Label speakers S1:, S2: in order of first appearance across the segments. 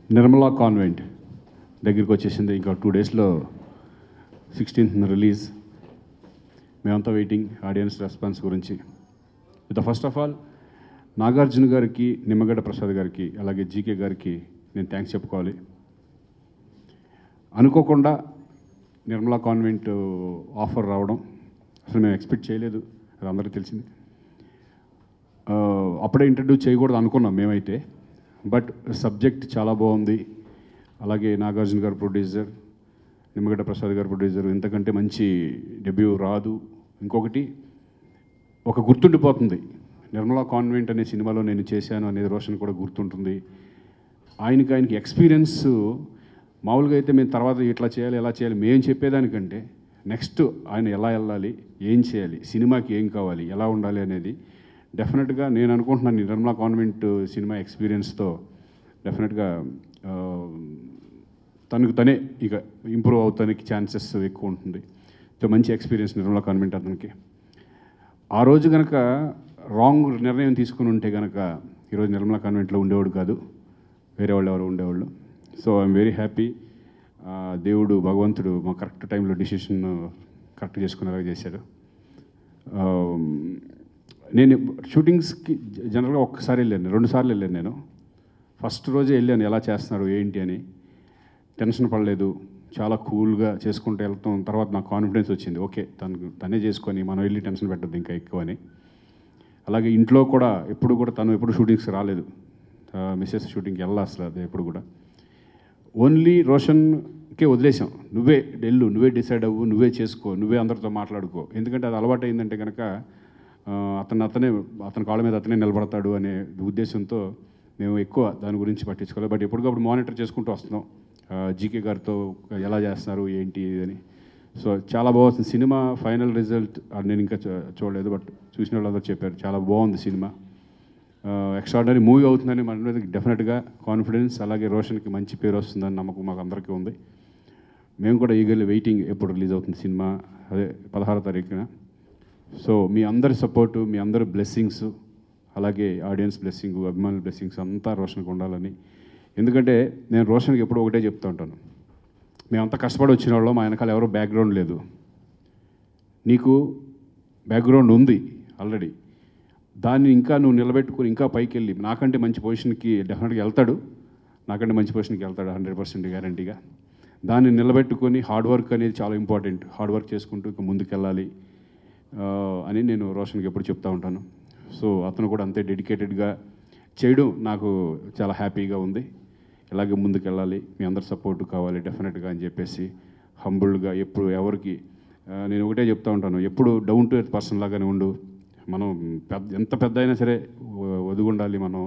S1: Nirmala convent దగ్గరికి వచ్చేసింది. ఇంకా 2 డేస్లో 16th రిలీజ్. మేమంతా వెయిటింగ్ ఆడియన్స్ రెస్పాన్స్ గురించి. ఫస్ట్ ఆఫ్ ఆల్ నాగార్జున గారికి, నిమ్మగడ్డ ప్రసాద్ గారికి, అలాగే జీకే గారికి నేను థ్యాంక్స్ చెప్పుకోవాలి. అనుకోకుండా నిర్మలా కాన్వెంట్ ఆఫర్ రావడం అసలు మేము ఎక్స్పెక్ట్ చేయలేదు, అది అందరికీ తెలిసింది. అప్పుడే ఇంట్రడ్యూస్ చేయకూడదు అనుకున్నాం మేమైతే, బట్ సబ్జెక్ట్ చాలా బాగుంది. అలాగే నాగార్జున గారు ప్రొడ్యూసర్, నిమ్మగడ్డ ప్రసాద్ గారు ప్రొడ్యూసర్, ఇంతకంటే మంచి డెబ్యూ రాదు. ఇంకొకటి ఒక గుర్తుండిపోతుంది, నిర్మలా కాన్వెంట్ అనే సినిమాలో నేను చేశాను అనేది రోషన్ కూడా గుర్తుంటుంది. ఆయనకి ఎక్స్పీరియన్స్ మామూలుగా అయితే మేము తర్వాత ఇట్లా చేయాలి ఎలా చేయాలి మేము చెప్పేదానికంటే నెక్స్ట్ ఆయన ఎలా వెళ్ళాలి, ఏం చేయాలి, సినిమాకి ఏం కావాలి, ఎలా ఉండాలి అనేది డెఫినెట్గా నేను అనుకుంటున్నాను. నిర్మలా కాన్వెంట్ సినిమా ఎక్స్పీరియన్స్తో డెఫినెట్గా తనకు తనే ఇక ఇంప్రూవ్ అవుతానికి ఛాన్సెస్ ఎక్కువ ఉంటుంది. సో మంచి ఎక్స్పీరియన్స్ నిర్మలా కాన్వెంట్ అతనికి. ఆ రోజు కనుక రాంగ్ నిర్ణయం తీసుకుని ఉంటే కనుక ఈరోజు నిర్మలా కాన్వెంట్లో ఉండేవాడు కాదు, వేరే వాళ్ళు ఎవరు ఉండేవాళ్ళు. So I'm very happy. దేవుడు భగవంతుడు మా కరెక్ట్ టైంలో డిసిషన్ కరెక్ట్ చేసుకునేలాగా చేశాడు. నేను షూటింగ్స్కి జనరల్గా ఒక్కసారి వెళ్ళాను, 2 సార్లు వెళ్ళాను. నేను ఫస్ట్ రోజే వెళ్ళాను ఎలా చేస్తున్నారు ఏంటి అని. టెన్షన్ పడలేదు, చాలా కూల్గా చేసుకుంటూ వెళ్తాం. తర్వాత నాకు కాన్ఫిడెన్స్ వచ్చింది, ఓకే తనే చేసుకొని మనం వెళ్ళి టెన్షన్ పెట్టద్దు ఇంకా ఎక్కువ అని. అలాగే ఇంట్లో కూడా తను ఎప్పుడు షూటింగ్స్కి రాలేదు, మిస్సెస్ షూటింగ్కి వెళ్ళా అసలు అది ఎప్పుడు కూడా. ఓన్లీ రోషన్కే వదిలేసాం, నువ్వే వెళ్ళు, నువ్వే డిసైడ్ అవ్వు, నువ్వే చేసుకో, నువ్వే అందరితో మాట్లాడుకో. ఎందుకంటే అది అలవాటు అయిందంటే కనుక అతని కాళ్ళ మీద అతనే నిలబడతాడు అనే ఉద్దేశంతో మేము ఎక్కువ దాని గురించి పట్టించుకోలేదు. బట్ ఎప్పటికప్పుడు మానిటర్ చేసుకుంటూ వస్తున్నాం జీకే గారితో ఎలా చేస్తున్నారు ఏంటి అని. సో చాలా బాగుంది సినిమా. ఫైనల్ రిజల్ట్ నేను ఇంకా చూడలేదు, బట్ చూసిన వాళ్ళందరూ చెప్పారు చాలా బాగుంది సినిమా, ఎక్స్ట్రాడినరీ మూవీ అవుతుందని మన మీద డెఫినెట్గా కాన్ఫిడెన్స్. అలాగే రోషన్కి మంచి పేరు వస్తుందని నమ్మకం మాకు అందరికీ ఉంది. మేము కూడా ఈగర్లీ వెయిటింగ్ ఎప్పుడు రిలీజ్ అవుతుంది సినిమా, అదే 16వ తారీఖున. సో మీ అందరి సపోర్టు, మీ అందరి బ్లెస్సింగ్స్, అలాగే ఆడియన్స్ బ్లెస్సింగ్, అభిమానుల బ్లెస్సింగ్స్ అంతా రోషన్కి ఉండాలని. ఎందుకంటే నేను రోషన్కి ఎప్పుడు ఒకటే చెప్తూ ఉంటాను, మేమంతా కష్టపడి వచ్చిన వాళ్ళం, మా వెనకాల ఎవరో బ్యాక్గ్రౌండ్ లేదు. నీకు బ్యాక్గ్రౌండ్ ఉంది ఆల్రెడీ, దాన్ని ఇంకా నువ్వు నిలబెట్టుకుని ఇంకా పైకి వెళ్ళి నాకంటే మంచి పొజిషన్కి డెఫినెట్గా వెళ్తాడు, 100% గ్యారంటీగా. దాన్ని నిలబెట్టుకొని హార్డ్ వర్క్ అనేది చాలా ఇంపార్టెంట్, హార్డ్ వర్క్ చేసుకుంటూ ఇంకా ముందుకెళ్ళాలి అని నేను రోషన్కి ఎప్పుడు చెప్తూ ఉంటాను. సో అతను కూడా అంతే డెడికేటెడ్గా చేయడం నాకు చాలా హ్యాపీగా ఉంది. ఇలాగే ముందుకెళ్ళాలి, మీ అందరి సపోర్టు కావాలి డెఫినెట్గా అని చెప్పేసి హంబుల్గా ఎప్పుడు ఎవరికి నేను ఒకటే చెప్తూ ఉంటాను, ఎప్పుడు డౌన్ టు ఎర్త్ పర్సన్ లాగానే ఉండు. మనం ఎంత పెద్ద అయినా సరే ఒదిగుండాలి మనం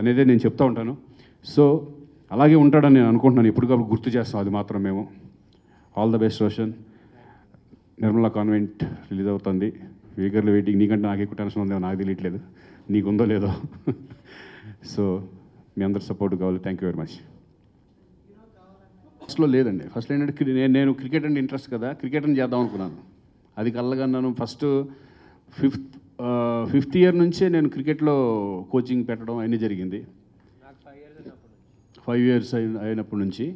S1: అనేదే నేను చెప్తూ ఉంటాను. సో అలాగే ఉంటాడని నేను అనుకుంటున్నాను, ఎప్పటికప్పుడు గుర్తు చేస్తాం అది మాత్రం మేము. All the best Roshan. Nirmala convent release అవుతుంది, ఈగర్లీ వెయిటింగ్. నీకంటే నాకు ఎక్కువ టెన్షన్ ఉందేమో నాకు తెలియట్లేదు, నీకుందో లేదో. సో మీ అందరి సపోర్ట్ కావాలి. Thank you very much. ఫస్ట్లో లేదండి, ఫస్ట్ ఏంటంటే నేను క్రికెట్ అంటే ఇంట్రెస్ట్ కదా, క్రికెట్ అని చేద్దాం అనుకున్నాను. అది కలగన్నాను. ఫిఫ్త్ ఇయర్ నుంచే నేను క్రికెట్లో కోచింగ్ పెట్టడం అన్నీ జరిగింది, 5 years అయినప్పటి నుంచి.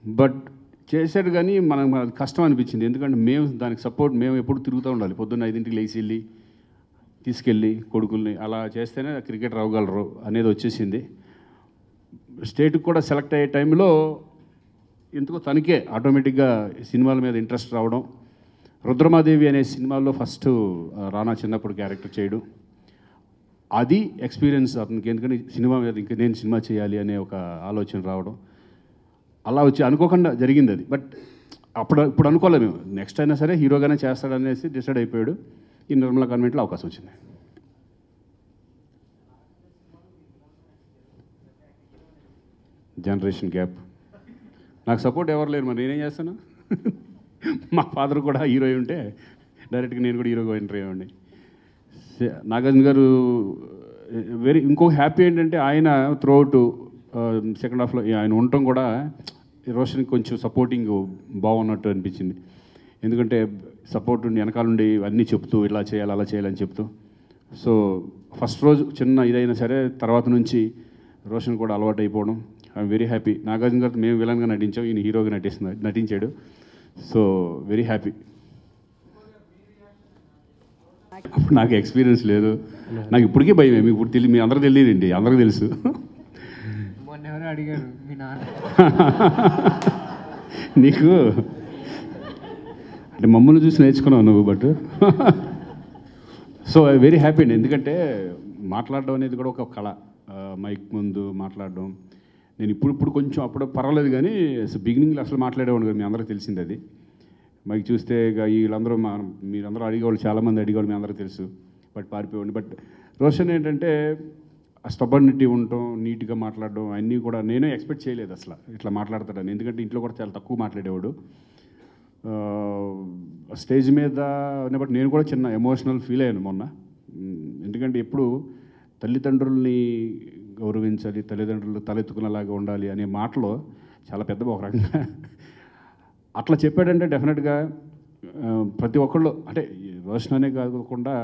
S1: బట్ చేశాడు కానీ మనకు కష్టం అనిపించింది, ఎందుకంటే మేము దానికి సపోర్ట్, మేము ఎప్పుడు తిరుగుతూ ఉండాలి. పొద్దున్న 5ంటికి లేచి వెళ్ళి తీసుకెళ్ళి కొడుకుల్ని అలా చేస్తేనే క్రికెట్ రావగలరు అనేది వచ్చేసింది. స్టేట్కి కూడా సెలెక్ట్ అయ్యే టైంలో ఎందుకో తనకే ఆటోమేటిక్గా సినిమాల మీద ఇంట్రెస్ట్ రావడం. రుద్రమాదేవి అనే సినిమాలో ఫస్ట్ రానా చిన్నప్పుడు క్యారెక్టర్ చేయడం, అది ఎక్స్పీరియన్స్ అతనికి. ఎందుకంటే సినిమా మీద ఇంకా నేను సినిమా చేయాలి అనే ఒక ఆలోచన రావడం, అలా వచ్చి అనుకోకుండా జరిగింది అది. బట్ ఇప్పుడు అనుకోలేదు మేము, నెక్స్ట్ అయినా సరే హీరోగానే చేస్తాడనేసి డిసైడ్ అయిపోయాడు. ఈ నిర్మలా కాన్వెంట్లో అవకాశం వచ్చింది. జనరేషన్ గ్యాప్, నాకు సపోర్ట్ ఎవరు లేరు, మరి నేనేం చేస్తాను. మా ఫాదర్ కూడా హీరో ఉంటే డైరెక్ట్గా నేను కూడా హీరోగా ఎంటర్ అయ్యేవాడిని. నాగార్జున గారు ఇంకొక హ్యాపీ ఏంటంటే ఆయన త్రూఅవుట్ సెకండ్ హాఫ్లో ఆయన ఉండటం కూడా రోషన్కి కొంచెం సపోర్టింగ్ బాగున్నట్టు అనిపించింది. ఎందుకంటే సపోర్ట్ ఉండి వెనకాల నుండి అన్నీ చెప్తూ ఇలా చేయాలి అలా చేయాలని చెప్తూ. సో ఫస్ట్ రోజు చిన్న ఇదైనా సరే తర్వాత నుంచి రోషన్ కూడా అలవాటు అయిపోవడం ఐఎమ్ వెరీ హ్యాపీ. నాగార్జున గారితో మేము విలన్గా నటించాం, ఈయన హీరోగా నటించాడు. So very happy. అప్పుడు నాకు ఎక్స్పీరియన్స్ లేదు, నాకు ఇప్పటికీ భయం. మీకు ఇప్పుడు తెలియదు, మీ అందరూ తెలియదండి, అందరికీ తెలుసు.
S2: మొన్న ఎవరో అడిగారు మీ నాన్న
S1: నీకు అంటే మమ్మల్ని చూసి నేర్చుకున్నావు నువ్వు. But so I very happy అండి, ఎందుకంటే మాట్లాడడం అనేది కూడా ఒక కళ. మైక్ ముందు మాట్లాడడం నేను ఇప్పుడు కొంచెం అప్పుడు పర్వాలేదు, కానీ బిగినింగ్లో అసలు మాట్లాడేవాడు కదా, మీ అందరికీ తెలిసింది అది. మైక్ చూస్తే వీళ్ళందరూ మీరందరూ అడిగేవాళ్ళు, చాలామంది అడిగేవాళ్ళు, మీ అందరికీ తెలుసు. బట్ పారిపోయేవాడిని. బట్ రోషన్ ఏంటంటే ఆ స్టబర్నిటీ ఉండటం, నీట్గా మాట్లాడడం అన్నీ కూడా నేనే ఎక్స్పెక్ట్ చేయలేదు అసలు ఇట్లా మాట్లాడతాడని. ఎందుకంటే ఇంట్లో కూడా చాలా తక్కువ మాట్లాడేవాడు. స్టేజ్ మీద బట్ నేను కూడా చిన్న ఎమోషనల్ ఫీల్ అయ్యాను మొన్న. ఎందుకంటే ఎప్పుడు తల్లిదండ్రుల్ని గౌరవించాలి, తల్లిదండ్రులు తలెత్తుకునేలాగా ఉండాలి అనే మాటలో చాలా పెద్ద ఒక రకంగా అట్లా చెప్పాడంటే డెఫినెట్గా ప్రతి ఒక్కళ్ళు అంటే రోషన్ అనే కాకుండా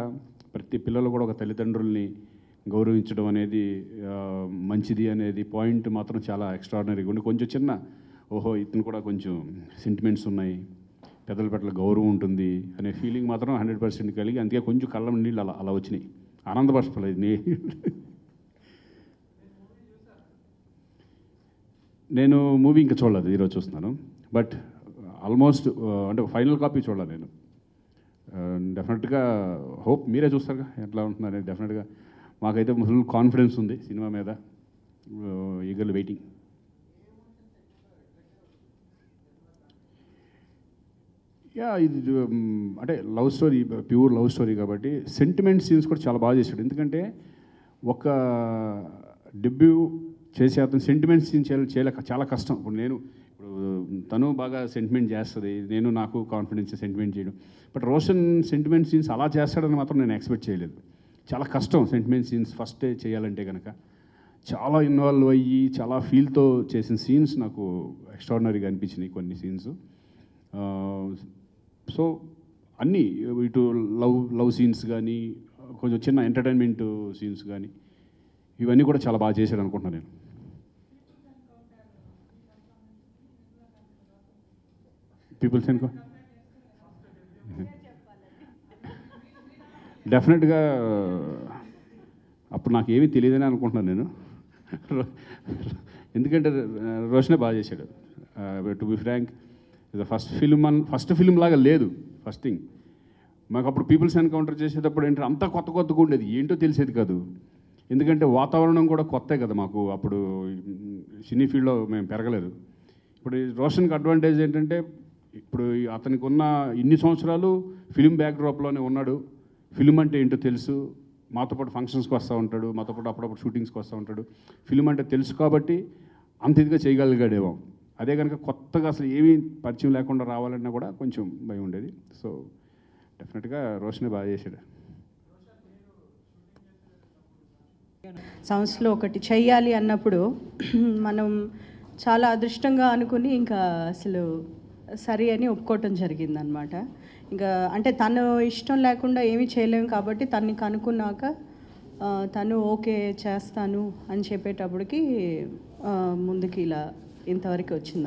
S1: ప్రతి పిల్లలు కూడా ఒక తల్లిదండ్రుల్ని గౌరవించడం అనేది మంచిది అనేది పాయింట్ మాత్రం చాలా ఎక్స్ట్రాడినరీగా ఉండి, కొంచెం చిన్న ఓహో ఇతను కూడా కొంచెం సెంటిమెంట్స్ ఉన్నాయి, పెద్దల పట్ల గౌరవం ఉంటుంది అనే ఫీలింగ్ మాత్రం 100% కలిగి, అందుకే కొంచెం కళ్ళ నీళ్ళు అలా వచ్చినాయి. ఆనందపరచలేదు. నేను మూవీ ఇంకా చూడలేదు, ఈరోజు చూస్తున్నాను. బట్ ఆల్మోస్ట్ అంటే ఫైనల్ కాపీ చూడాలి నేను. డెఫినెట్గా హోప్ మీరే చూస్తారుగా ఎట్లా ఉంటున్నారు. డెఫినెట్గా మాకైతే ఫుల్ కాన్ఫిడెన్స్ ఉంది సినిమా మీద. Eagerly waiting. ఇది అంటే love story, pure love story కాబట్టి సెంటిమెంట్ సీన్స్ కూడా చాలా బాగా చేశాడు. ఎందుకంటే ఒక డెబ్యూ చేసే అతను సెంటిమెంట్ సీన్ చేయలేక చాలా కష్టం. ఇప్పుడు తను బాగా సెంటిమెంట్ చేస్తుంది, నాకు కాన్ఫిడెన్స్ సెంటిమెంట్ చేయడం. బట్ రోషన్ సెంటిమెంట్ సీన్స్ అలా చేస్తాడని మాత్రం నేను ఎక్స్పెక్ట్ చేయలేదు. చాలా కష్టం సెంటిమెంట్ సీన్స్ ఫస్టే చేయాలంటే కనుక. చాలా ఇన్వాల్వ్ అయ్యి చాలా ఫీల్తో చేసిన సీన్స్ నాకు ఎక్స్ట్రాడినరీగా అనిపించినాయి కొన్ని సీన్స్. సో అన్నీ ఇటు లవ్ సీన్స్ కానీ, కొంచెం చిన్న ఎంటర్టైన్మెంట్ సీన్స్ కానీ, ఇవన్నీ కూడా చాలా బాగా చేశాడు అనుకుంటున్నాను నేను. పీపుల్స్ ఎన్కో డెఫినెట్గా అప్పుడు నాకు ఏమీ తెలియదని అనుకుంటున్నాను నేను. ఎందుకంటే రోషనే బాగా చేశాడు. To be frank, first film లాగా లేదు. ఫస్ట్ థింగ్ మాకు అప్పుడు పీపుల్స్ ఎన్కౌంటర్ చేసేటప్పుడు ఏంటంటే అంతా కొత్తగా ఉండేది, ఏంటో తెలిసేది కాదు. ఎందుకంటే వాతావరణం కూడా కొత్తే కదా మాకు. అప్పుడు సినీ ఫీల్డ్లో మేము పెరగలేదు. ఇప్పుడు రోషన్కి అడ్వాంటేజ్ ఏంటంటే ఇప్పుడు అతనికి ఉన్న ఇన్ని సంవత్సరాలు ఫిలిం బ్యాక్డ్రాప్లోనే ఉన్నాడు. ఫిలిం అంటే ఏంటో తెలుసు, మాతో పాటు ఫంక్షన్స్కి వస్తూ ఉంటాడు, మాతో పాటు అప్పుడప్పుడు షూటింగ్స్కి వస్తూ ఉంటాడు. ఫిలిం అంటే తెలుసు కాబట్టి అంత ఇదిగా చేయగలిగాడేమో. అదే కనుక కొత్తగా అసలు ఏమీ పరిచయం లేకుండా రావాలన్నా కూడా కొంచెం భయం ఉండేది. సో డెఫినెట్గా రోషనే బాగా చేశాడు.
S3: సంస్థలో ఒకటి చెయ్యాలి అన్నప్పుడు మనం చాలా అదృష్టంగా అనుకుని ఇంకా అసలు సరే అని ఒప్పుకోవటం జరిగిందనమాట. ఇంకా అంటే తను ఇష్టం లేకుండా ఏమీ చేయలేము కాబట్టి తన్ని కనుక్కున్నాక తను ఓకే చేస్తాను అని చెప్పేటప్పటికి ముందుకి ఇలా ఇంతవరకు వచ్చింది.